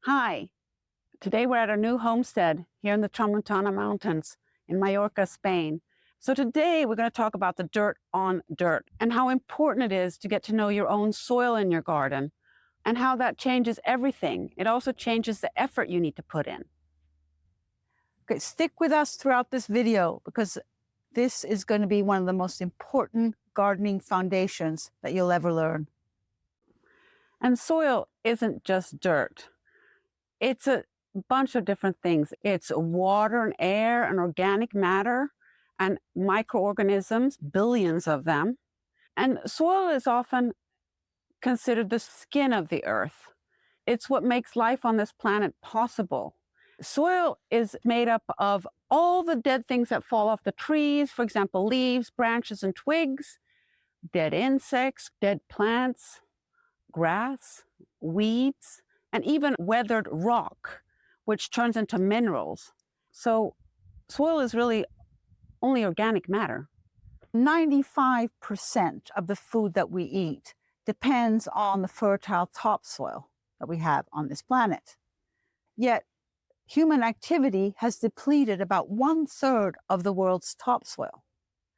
Hi, today we're at our new homestead here in the Tramuntana Mountains in Mallorca, Spain. So today we're going to talk about the dirt on dirt and how important it is to get to know your own soil in your garden and how that changes everything. It also changes the effort you need to put in. Okay, stick with us throughout this video because this is going to be one of the most important gardening foundations that you'll ever learn. And soil isn't just dirt. It's a bunch of different things. It's water and air and organic matter and microorganisms, billions of them. And soil is often considered the skin of the earth. It's what makes life on this planet possible. Soil is made up of all the dead things that fall off the trees, for example, leaves, branches, and twigs, dead insects, dead plants, grass, weeds, and even weathered rock, which turns into minerals. So soil is really only organic matter. 95% of the food that we eat depends on the fertile topsoil that we have on this planet. Yet human activity has depleted about 1/3 of the world's topsoil.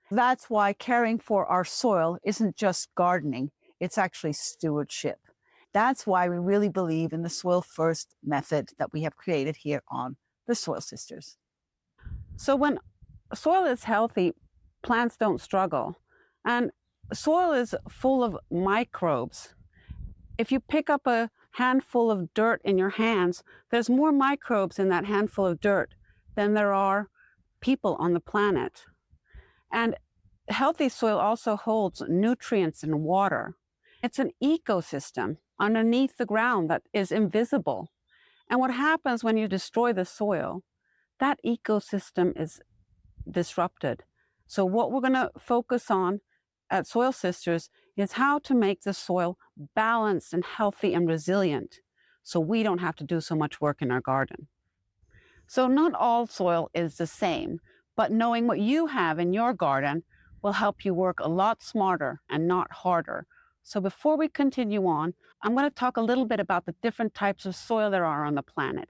That's why caring for our soil isn't just gardening, it's actually stewardship. That's why we really believe in the soil first method that we have created here on the Soil Sisters. So when soil is healthy, plants don't struggle. And soil is full of microbes. If you pick up a handful of dirt in your hands, there's more microbes in that handful of dirt than there are people on the planet. And healthy soil also holds nutrients and water. It's an ecosystem underneath the ground that is invisible. And what happens when you destroy the soil, that ecosystem is disrupted. So what we're going to focus on at Soil Sisters is how to make the soil balanced and healthy and resilient so we don't have to do so much work in our garden. So not all soil is the same, but knowing what you have in your garden will help you work a lot smarter and not harder. So before we continue on, I'm going to talk a little bit about the different types of soil there are on the planet.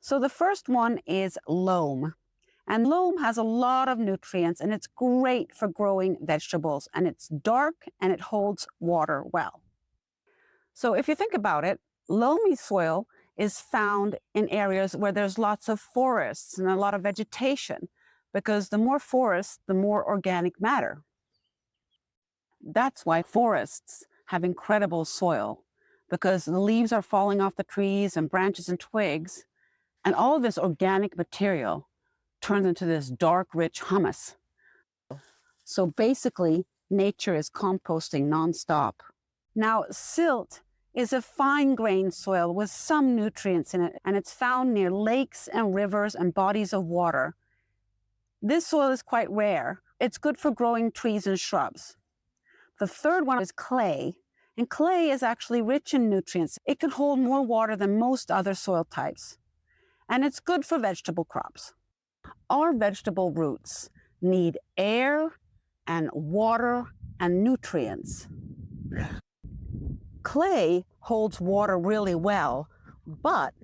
So the first one is loam. And loam has a lot of nutrients and it's great for growing vegetables, and it's dark and it holds water well. So if you think about it, loamy soil is found in areas where there's lots of forests and a lot of vegetation, because the more forests, the more organic matter. That's why forests have incredible soil, because the leaves are falling off the trees and branches and twigs, and all of this organic material turns into this dark, rich humus. So basically, nature is composting nonstop. Now, silt is a fine-grained soil with some nutrients in it, and it's found near lakes and rivers and bodies of water. This soil is quite rare. It's good for growing trees and shrubs. The third one is clay, and clay is actually rich in nutrients. It can hold more water than most other soil types, and it's good for vegetable crops. Our vegetable roots need air and water and nutrients. Clay holds water really well, but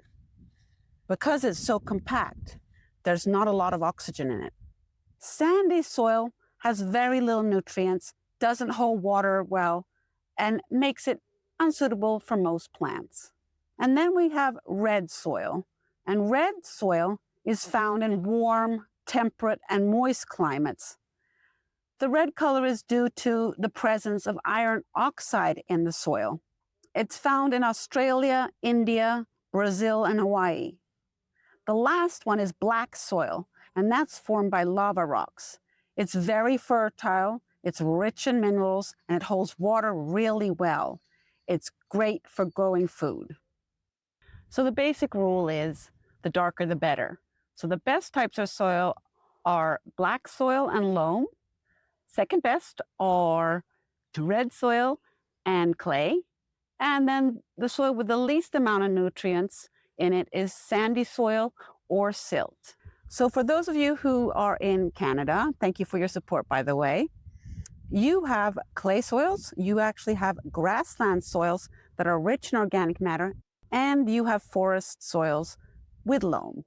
because it's so compact, there's not a lot of oxygen in it. Sandy soil has very little nutrients, doesn't hold water well, and makes it unsuitable for most plants. And then we have red soil. And red soil is found in warm, temperate, and moist climates. The red color is due to the presence of iron oxide in the soil. It's found in Australia, India, Brazil, and Hawaii. The last one is black soil, and that's formed by lava rocks. It's very fertile, it's rich in minerals, and it holds water really well. It's great for growing food. So the basic rule is the darker the better. So the best types of soil are black soil and loam. Second best are red soil and clay. And then the soil with the least amount of nutrients in it is sandy soil or silt. So for those of you who are in Canada, thank you for your support, by the way. You have clay soils, you actually have grassland soils that are rich in organic matter, and you have forest soils with loam.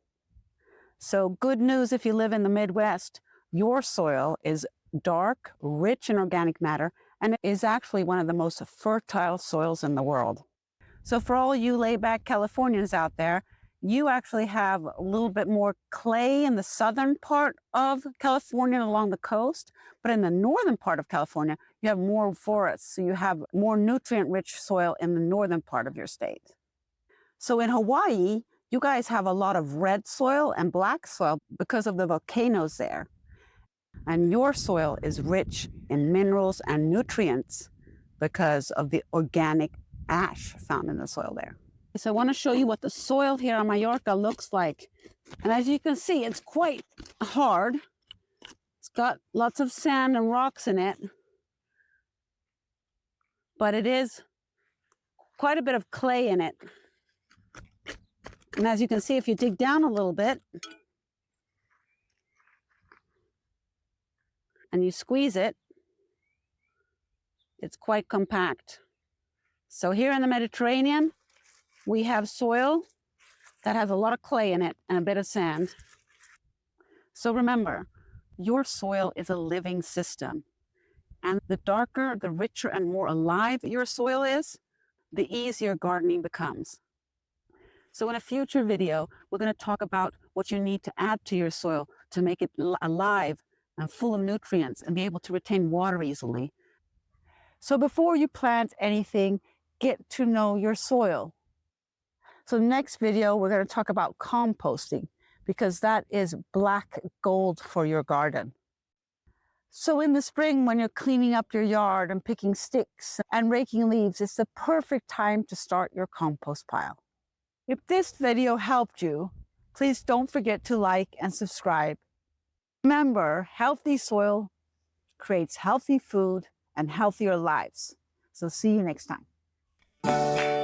So good news if you live in the Midwest, your soil is dark, rich in organic matter, and it is actually one of the most fertile soils in the world. So for all you laid-back Californians out there, you actually have a little bit more clay in the southern part of California along the coast, but in the northern part of California, you have more forests, so you have more nutrient-rich soil in the northern part of your state. So in Hawaii, you guys have a lot of red soil and black soil because of the volcanoes there. And your soil is rich in minerals and nutrients because of the organic ash found in the soil there. So I want to show you what the soil here on Mallorca looks like. And as you can see, it's quite hard. It's got lots of sand and rocks in it. But it is quite a bit of clay in it. And as you can see, if you dig down a little bit and you squeeze it, it's quite compact. So here in the Mediterranean, we have soil that has a lot of clay in it and a bit of sand. So remember, your soil is a living system. And the darker, the richer and more alive your soil is, the easier gardening becomes. So in a future video, we're going to talk about what you need to add to your soil to make it alive and full of nutrients and be able to retain water easily. So before you plant anything, get to know your soil. So next video, we're going to talk about composting because that is black gold for your garden. So in the spring, when you're cleaning up your yard and picking sticks and raking leaves, it's the perfect time to start your compost pile. If this video helped you, please don't forget to like and subscribe. Remember, healthy soil creates healthy food and healthier lives. So see you next time.